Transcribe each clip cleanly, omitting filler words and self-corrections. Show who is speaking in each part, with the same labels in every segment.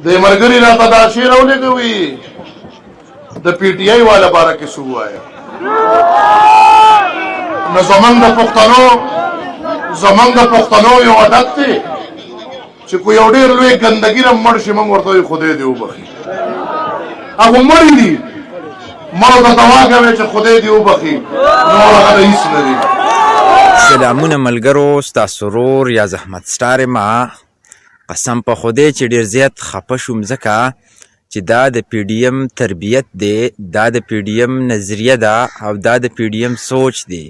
Speaker 1: د ملګري راته دا شعر راولېږوي د پی ټي آی والا باره کې څه ووایه. نو زمونږ د پښتنو یو عادت دی چې کو یو ډېر لوی ګندګي نه مړ شي، موږ ورته وایو خدای دې وبخي. هغه مړي دي، مړو ته دعا کوې چې خدای دې وبخي، نور هغه هېڅ نه دي.
Speaker 2: سلامونه ملګرو، ستاسو ورور یا زحمت سټار ما. قسم په خدای چې ډېر زیات خفه شوم ځکه چې دا د پی ډي ایم تربیت دی، دا د پی ډي ایم نظریه ده او دا د پی ډي ایم سوچ دی.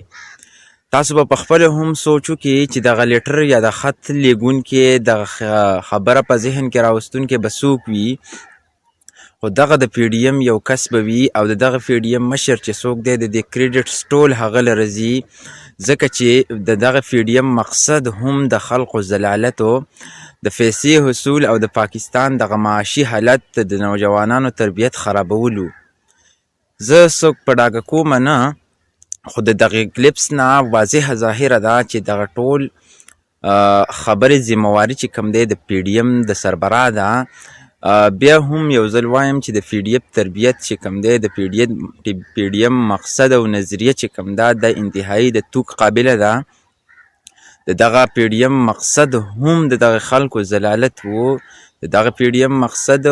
Speaker 2: تاسو به پخپله هم سوچ وکړئ چې دغه لیټر یا د خط لیږونکي دغه خبره په ذهن کې راوستونکی به څوک وي، خو دغه د پی ډي ایم یو کس به وي او د دغه پی ډي ایم مشر چې څوک دی د دې کریډټس ټول هغه له راځي، ځکه چې د دغه پی ډي ایم مقصد هم د خلقو ضلالتو، د پیسې حصول او د پاکستان دغه معاشي حالت د نوجوانانو تربیت خرابولو. زه څوک په ډاګه کومه نه، خو د دغې کلیپس نه واضحه ظاهره ده چې دغه ټول خبرې ذمهواري چې کوم دی د پی ډي ایم د سربراه ده. بیا هم یو ځل وایم چې د پی ډي اف تربیت چې کوم دی، د پی ډي ایم مقصد او نظریه چې کوم ده د انتهایی د توک قابله ده. د دغه پی ډي ایم مقصد هم د دغه خلکو ضلالت و، د دغه پی ډي ایم مقصد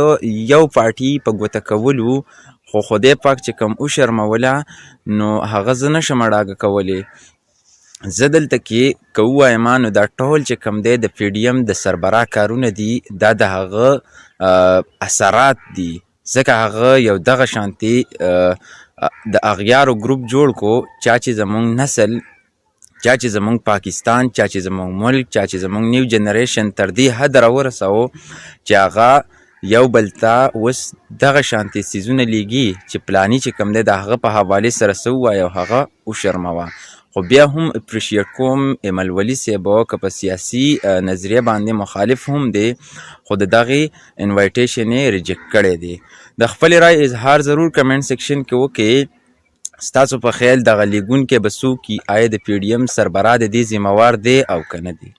Speaker 2: یو پارټي په ګوته کولو، خو خدای پاک چې کوم وشرموله نو هغه زه نشم ډاګه کولی. زه دلته کې که ووایم نو دا ټول چې کوم دی د پی ډي ایم د سربراه کارونه دي، دا د هغه اثرات دي، ځکه هغه یو دغه شانتي د اغیارو ګروپ جوړ کو، چا چې زمونږ نسل، چا چې زمونږ پاکستان، چا چې زمونږ ملک، چا چې زمونږ نیو جنریشن تر دې حد راورسوو چې هغه یو بل ته اوس دغه شانتي څیزونه لیږي چې پلاني چې کوم دی د هغه په حوالې سره څه ووایه او هغه وشرموه. خو بیا هم اپریشیټ کوم ایمل ولی صاحب که په سیاسي نظریه باندې مخالف هم دی، خو د دغې انوایټیشن یې ریجیکټ کړی دی. د خپلې رای اظهار ضرور کمنټ سیکشن کې وکړئ. ستاسو په خیال دغه لیږونکی به څوک وي؟ آیا د پی ډي ایم سربراه د دې ذمهوار دی او که نه دی؟